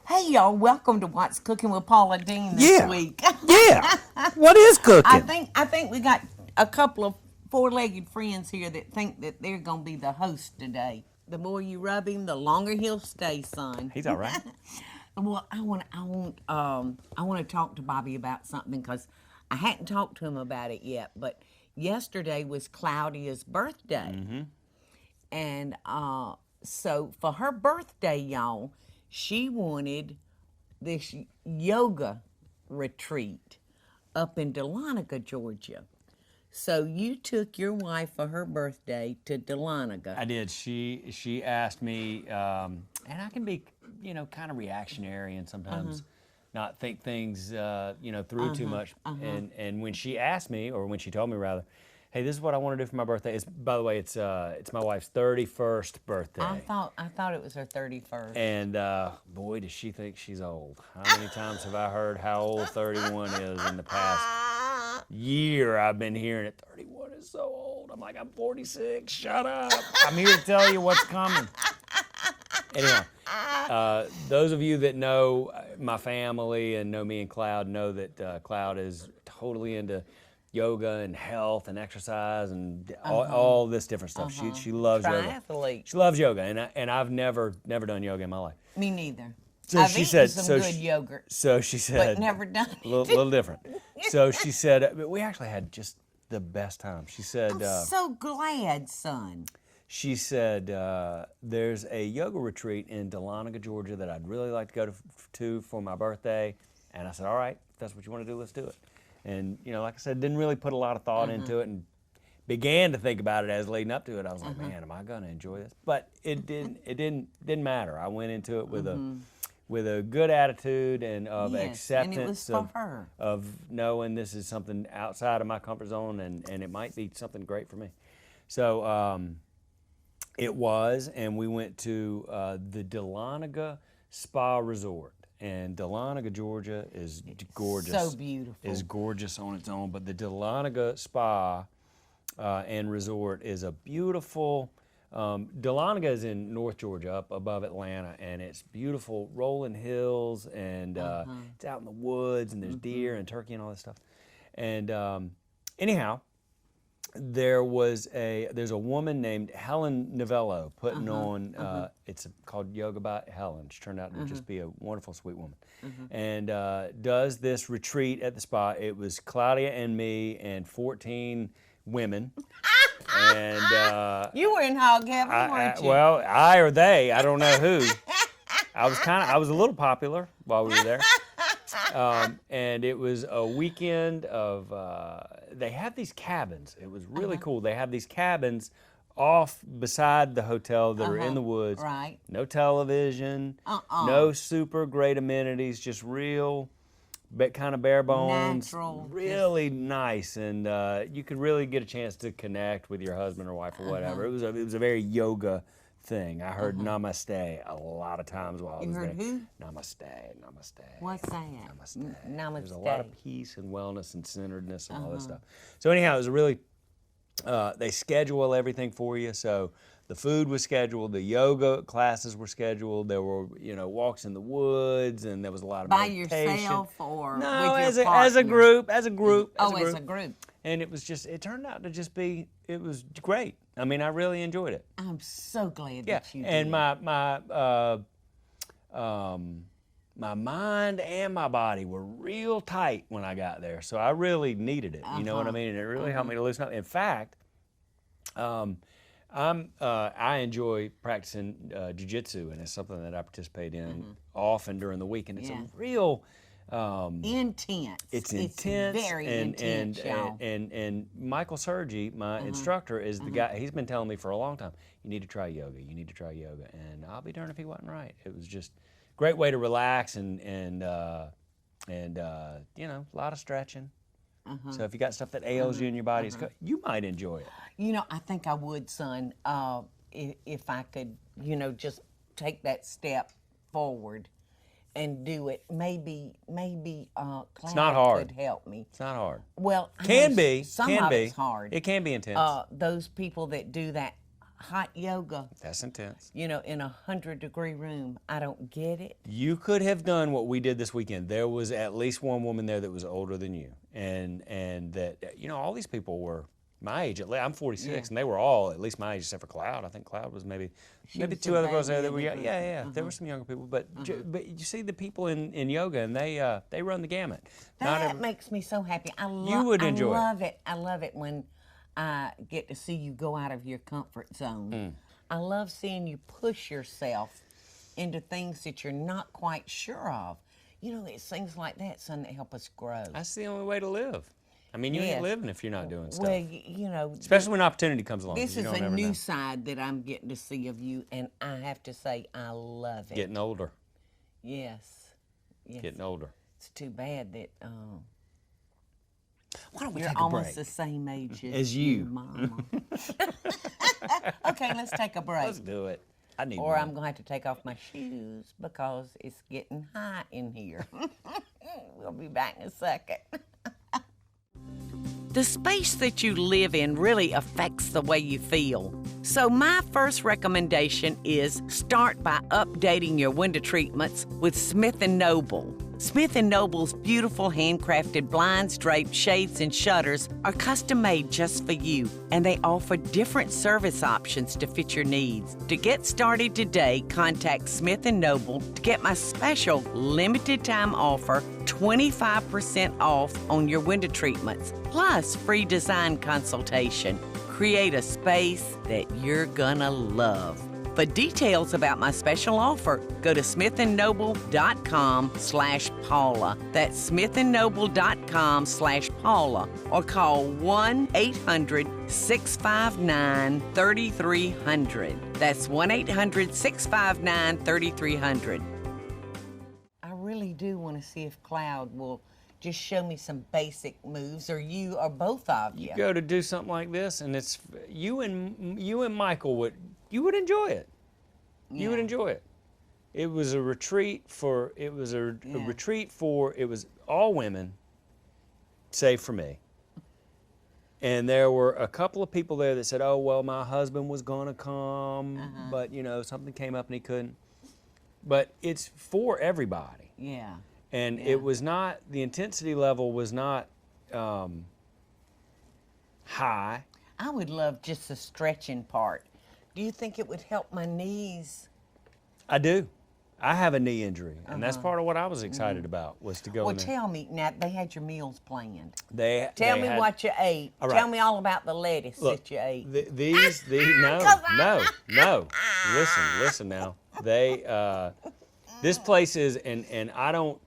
Hey y'all, welcome to What's Cooking with Paula Deen this week. Yeah. What is cooking? I think we got a couple of four-legged friends here that think that they're gonna be the host today. The more you rub him, the longer he'll stay, son. He's all right. Well, I want to talk to Bobby about something because I hadn't talked to him about it yet. But yesterday was Claudia's birthday, and so for her birthday, y'all, she wanted this yoga retreat up in Dahlonega, Georgia. So you took your wife for her birthday to Dahlonega. I did. She asked me, and I can be, kind of reactionary and sometimes not think things, through too much. And when she asked me, or when she told me rather, hey, this is what I want to do for my birthday. By the way, it's my wife's 31st birthday. I thought it was her 31st. And boy, does she think she's old. How many times have I heard how old 31 is in the past year? I've been hearing it. 31 is so old. I'm like, I'm 46. Shut up. I'm here to tell you what's coming. Anyway, those of you that know my family and know me and Cloud know that Cloud is totally into yoga and health and exercise and all this different stuff. She loves yoga. Triathlete. She loves yoga, and I've never done yoga in my life. Me neither. So I've she eaten said, some good yogurt. So she said, but never done it. Little different. So she said, we actually had just the best time. She said, I'm so glad, son. She said, there's a yoga retreat in Dahlonega, Georgia that I'd really like to go to for my birthday. And I said, all right, if that's what you want to do, let's do it. And, like I said, didn't really put a lot of thought into it and began to think about it as leading up to it. I was like, man, am I going to enjoy this? But it didn't matter. I went into it with a good attitude and of acceptance and it was for her. Of knowing this is something outside of my comfort zone and it might be something great for me. So it was, and we went to the Dahlonega Spa Resort. And Dahlonega, Georgia is gorgeous. So beautiful. Is gorgeous on its own. But the Dahlonega Spa and Resort is a beautiful, Dahlonega is in North Georgia, up above Atlanta, and it's beautiful rolling hills, and it's out in the woods, and there's deer and turkey and all this stuff. And anyhow, there's a woman named Helen Novello putting on, it's called Yoga by Helen. She turned out to just be a wonderful, sweet woman. And does this retreat at the spa. It was Claudia and me and 14 women. And you were in hog heaven, weren't you? Well, I or they, I don't know who. I was a little popular while we were there. And it was a weekend of, they have these cabins. It was really cool. They have these cabins off beside the hotel that are in the woods. Right. No television, no super great amenities, just real, kind of bare bones. Natural. Really nice. And you could really get a chance to connect with your husband or wife or whatever. It was a very yoga thing. I heard namaste a lot of times while I was there. You heard who? Namaste. What's that? Namaste. Namaste. There's a lot of peace and wellness and centeredness and all this stuff. So anyhow, it was a really, they schedule everything for you. So the food was scheduled, the yoga classes were scheduled, there were, walks in the woods, and there was a lot of By meditation. yourself or No, with your as a partner? group. As a group. And it turned out to just be, it was great. I mean, I really enjoyed it. I'm so glad Yeah, that you did. and my mind and my body were real tight when I got there, so I really needed it. You know what I mean? And it really helped me to loosen up. In fact, I enjoy practicing jiu-jitsu, and it's something that I participate in often during the week, and it's a real intense. It's intense. Very intense, y'all. And Michael Sergi, my instructor, is the guy. He's been telling me for a long time, you need to try yoga. You need to try yoga. And I'll be darned if he wasn't right. It was just a great way to relax and a lot of stretching. So if you got stuff that ails you in your body, you might enjoy it. I think I would, son, if I could, just take that step forward and do it. Maybe It's not Cloud hard. could help me. It's not hard. Well, I Can know be. some Can of be. it's hard. It can be intense. Those people that do that hot yoga, That's intense. you know, in a 100-degree room. I don't get it. You could have done what we did this weekend. There was at least one woman there that was older than you, and that, you know, all these people were my age. I'm 46, Yeah. and they were all at least my age, except for Cloud. I think Cloud was maybe was two the other girls there baby that were in the young. group. Yeah. There were some younger people, but you see the people in yoga, and they run the gamut. Not That every- makes me so happy. You would enjoy it. I love it. I love it when I get to see you go out of your comfort zone. I love seeing you push yourself into things that you're not quite sure of. You know, it's things like that, son, that help us grow. That's the only way to live. I mean, you ain't Yes. living if you're not doing stuff. Well, you know, Especially when opportunity comes along. 'cause this you is don't a ever new know. side that I'm getting to see of you, and I have to say, I love it. Getting older. Yes. Yes. Getting older. It's too bad that Why don't we you're take a almost break? the same age As you. Mama. Okay, let's take a break. Let's do it. I need Or one. I'm going to have to take off my shoes because it's getting hot in here. We'll be back in a second. The space that you live in really affects the way you feel. So my first recommendation is start by updating your window treatments with Smith & Noble. Smith & Noble's beautiful handcrafted blinds, drapes, shades, and shutters are custom made just for you, and they offer different service options to fit your needs. To get started today, contact Smith & Noble to get my special limited time offer, 25% off on your window treatments, plus free design consultation. Create a space that you're gonna love. For details about my special offer, go to smithandnoble.com/Paula. That's smithandnoble.com/Paula, or call 1-800-659-3300. That's 1-800-659-3300. I really do want to see if Cloud will just show me some basic moves, or you, or both of you. Go to do something like this, and it's you and Michael would enjoy it. You would Yeah. enjoy it. It was a retreat for it was a retreat for it was all women, save for me. And there were a couple of people there that said, "Oh well, my husband was gonna come, but you know something came up and he couldn't." But it's for everybody. Yeah. And Yeah. it was not, the intensity level was not high. I would love just the stretching part. Do you think it would help my knees? I do. I have a knee injury, and that's part of what I was excited about, was to go Well, in there. tell me, now, they had your meals planned. Tell Tell me what you ate. All right. Tell me all about the lettuce Look, that you ate. these, no. Listen now. This place is, and I don't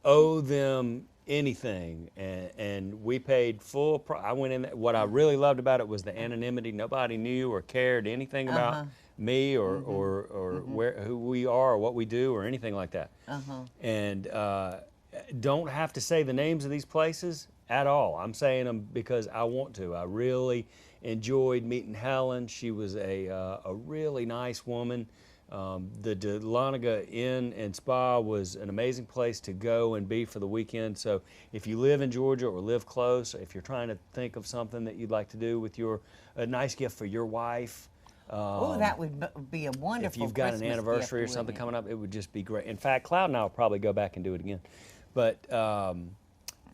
owe them anything, and we paid full price. I went in there. What I really loved about it was the anonymity. Nobody knew or cared anything about me or who we are or what we do or anything like that. And don't have to say the names of these places at all. I'm saying them because I want to. I really enjoyed meeting Helen. She was a really nice woman. The Dahlonega Inn and Spa was an amazing place to go and be for the weekend. So if you live in Georgia or live close, if you're trying to think of something that you'd like to do with a nice gift for your wife. Oh, that would be a wonderful If you've got Christmas an anniversary or gift, something wouldn't coming up, it would just be great. In fact, Cloud and I will probably go back and do it again. But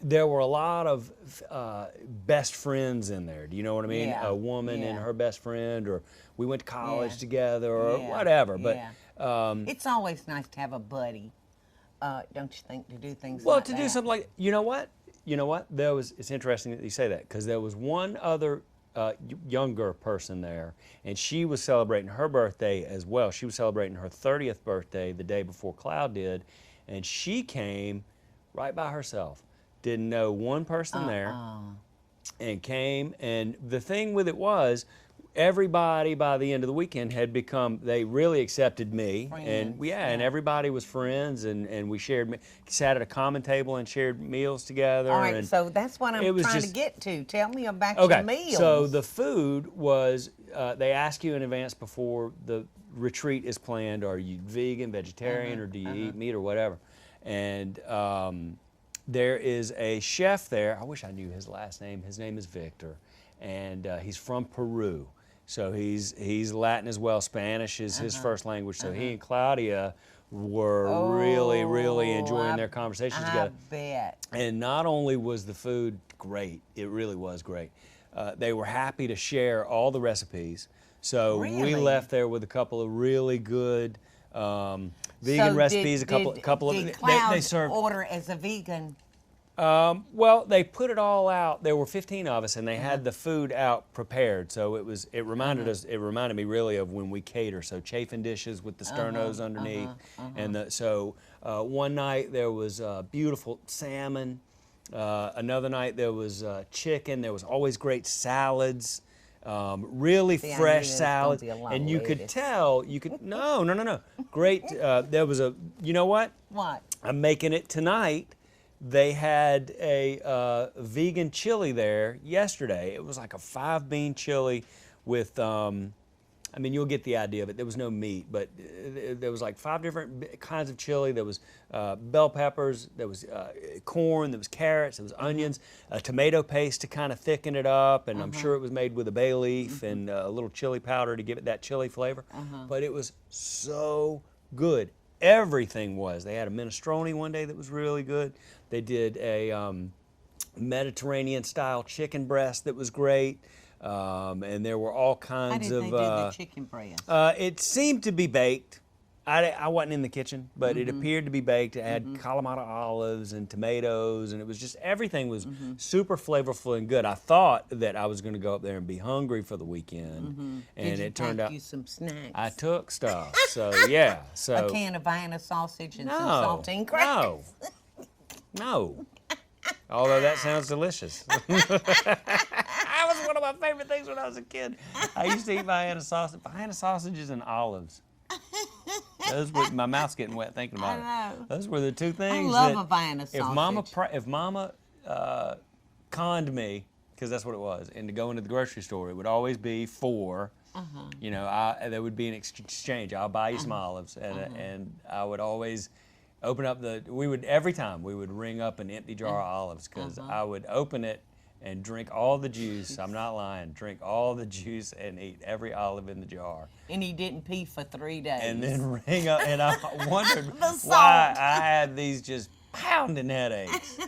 there were a lot of best friends in there. Do you know what I mean? Yeah, A woman and yeah. her best friend, or we went to college Yeah, together, or yeah, whatever. But yeah. It's always nice to have a buddy, don't you think, to do things well, like to that? do something like, you know what? It's interesting that you say that, because there was one other younger person there, and she was celebrating her birthday as well. She was celebrating her 30th birthday the day before Cloud did, and she came right by herself. Didn't know one person there, and came. And the thing with it was, everybody by the end of the weekend had become, they really accepted me. And Friends, and everybody was friends, and we sat at a common table and shared meals together. All right, and so that's what I'm it was trying just- to get to. Tell me about Okay, your meals. so the food was, they ask you in advance before the retreat is planned, are you vegan, vegetarian, or do you eat meat or whatever? And there is a chef there. I wish I knew his last name. His name is Victor, and he's from Peru. So he's Latin as well. Spanish is his first language. So he and Claudia were really enjoying their conversations together. I bet. And not only was the food great, it really was great. They were happy to share all the recipes. So we Really? left there with a couple of really good vegan recipes. Did Cloud they served. order as a vegan? Well, they put it all out. There were 15 of us, and they had the food out prepared. So it reminded us. It reminded me really of when we cater. So chafing dishes with the sternos underneath, and so one night there was beautiful salmon. Another night there was chicken. There was always great salads. Really See, I knew fresh there was gonna salads, be a lot and of you could lettuce. tell. You could no. Great. There was a. You know what? What? I'm making it tonight. They had a vegan chili there yesterday. It was like a 5-bean chili with, I mean, you'll get the idea of it. There was no meat, but there was like 5 different kinds of chili. There was bell peppers, there was corn, there was carrots, there was onions, a tomato paste to kind of thicken it up, and I'm sure it was made with a bay leaf and a little chili powder to give it that chili flavor. But it was so good. Everything was. They had a minestrone one day that was really good. They did a Mediterranean-style chicken breast that was great, and there were all How kinds did of. they do the chicken breast? It seemed to be baked. I wasn't in the kitchen, but it appeared to be baked. It had Kalamata olives and tomatoes, and it was just everything was super flavorful and good. I thought that I was going to go up there and be hungry for the weekend, and Did you it turned pack out you some snacks? I took stuff. So yeah, so a can of Vienna sausage and some no, saltine crackers. no. Although that sounds delicious. That was one of my favorite things when I was a kid. I used to eat Vienna sausages and olives. Those were, my mouth's getting wet thinking about I it. know. Those were the two things. love that a Vienna sausage. If Mama conned me, because that's what it was, and to go into the grocery store, it would always be for. You know, there would be an exchange. I'll buy you some olives, and I would always open up every time we would ring up an empty jar of olives, because I would open it and drink all the juice. I'm not lying. Drink all the juice and eat every olive in the jar. And he didn't pee for 3 days. And then ring up, and I wondered The why salt. I had these just pounding headaches.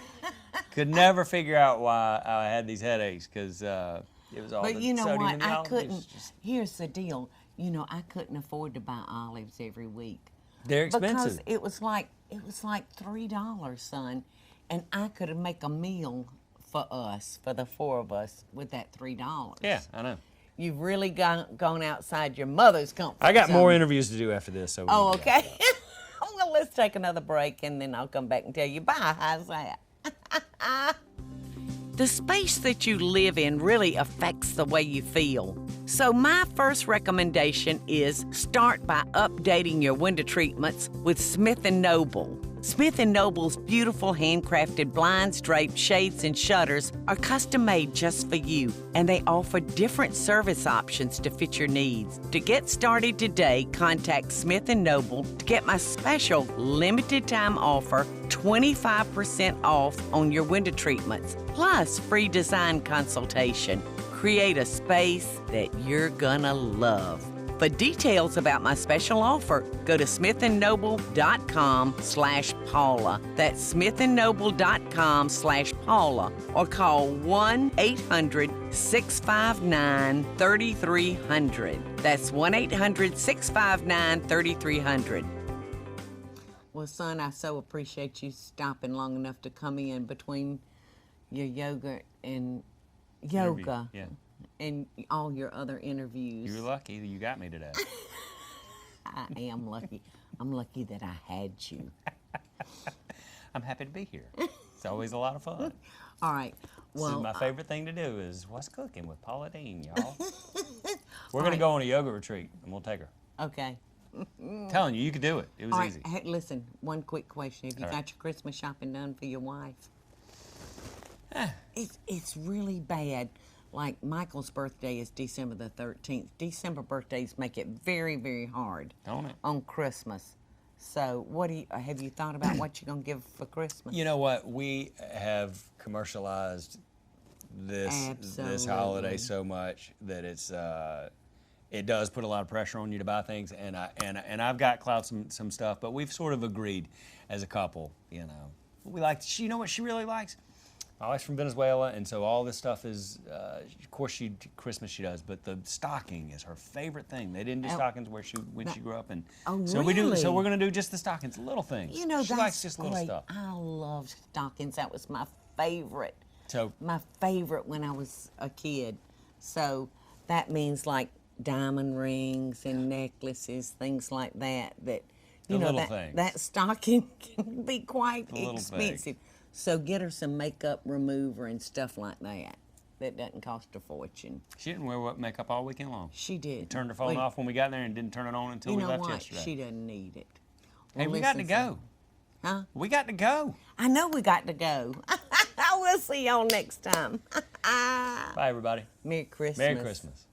Could never figure out why I had these headaches, because it was all But the you know sodium what? in the I olive juice. couldn't. Here's the deal. You know, I couldn't afford to buy olives every week. They're expensive. Because it was like $3, son, and I could make a meal for us, for the 4 of us, with that $3. Yeah, I know. You've really gone outside your mother's comfort I got more zone. interviews to do after this. So we Oh, need to wrap okay. it up. Well, let's take another break, and then I'll come back and tell you bye. How's that? The space that you live in really affects the way you feel. So my first recommendation is start by updating your window treatments with Smith & Noble. Smith & Noble's beautiful handcrafted blinds, drapes, shades, and shutters are custom made just for you, and they offer different service options to fit your needs. To get started today, contact Smith & Noble to get my special limited time offer, 25% off on your window treatments, plus free design consultation. Create a space that you're gonna love. For details about my special offer, go to smithandnoble.com/Paula. That's smithandnoble.com/Paula, or call 1-800-659-3300. That's 1-800-659-3300. Well, son, I so appreciate you stopping long enough to come in between your yoga and yoga. Yeah. And all your other interviews. You're lucky you got me today. I am lucky. I'm lucky that I had you. I'm happy to be here. It's always a lot of fun. All right. This Well, is my favorite thing to do is What's Cooking with Paula Dean, y'all. We're going right. to go on a yoga retreat, and we'll take her. okay. I'm telling you, you could do it. It was All right. easy. Hey, listen, one quick question. Have you All got right. your Christmas shopping done for your wife? It's really bad. Like, Michael's birthday is December the 13th. December birthdays make it very, very hard Don't it? on Christmas. So, have you thought about what you're going to give for Christmas? You know what? We have commercialized this holiday Absolutely. so much that it does put a lot of pressure on you to buy things, and I've got Cloud some stuff, but we've sort of agreed as a couple, you know. We like, you know what she really likes? My wife's from Venezuela, and so all this stuff is, of course, Christmas she does, but the stocking is her favorite thing. They didn't do stockings when she grew up, and so really? So we're gonna do just the stockings, little things. You know, she that's likes just great. little stuff. I love stockings. That was my favorite. So My favorite when I was a kid. So that means like diamond rings and necklaces, things like that. That you know that stocking can be quite expensive. So get her some makeup remover and stuff like that. That doesn't cost a fortune. She didn't wear makeup all weekend long. She did. Turned her phone off when we got there and didn't turn it on until we left yesterday. She doesn't need it. Hey, we got to go. Huh? We got to go. I know we got to go. We'll see y'all next time. Bye, everybody. Merry Christmas. Merry Christmas.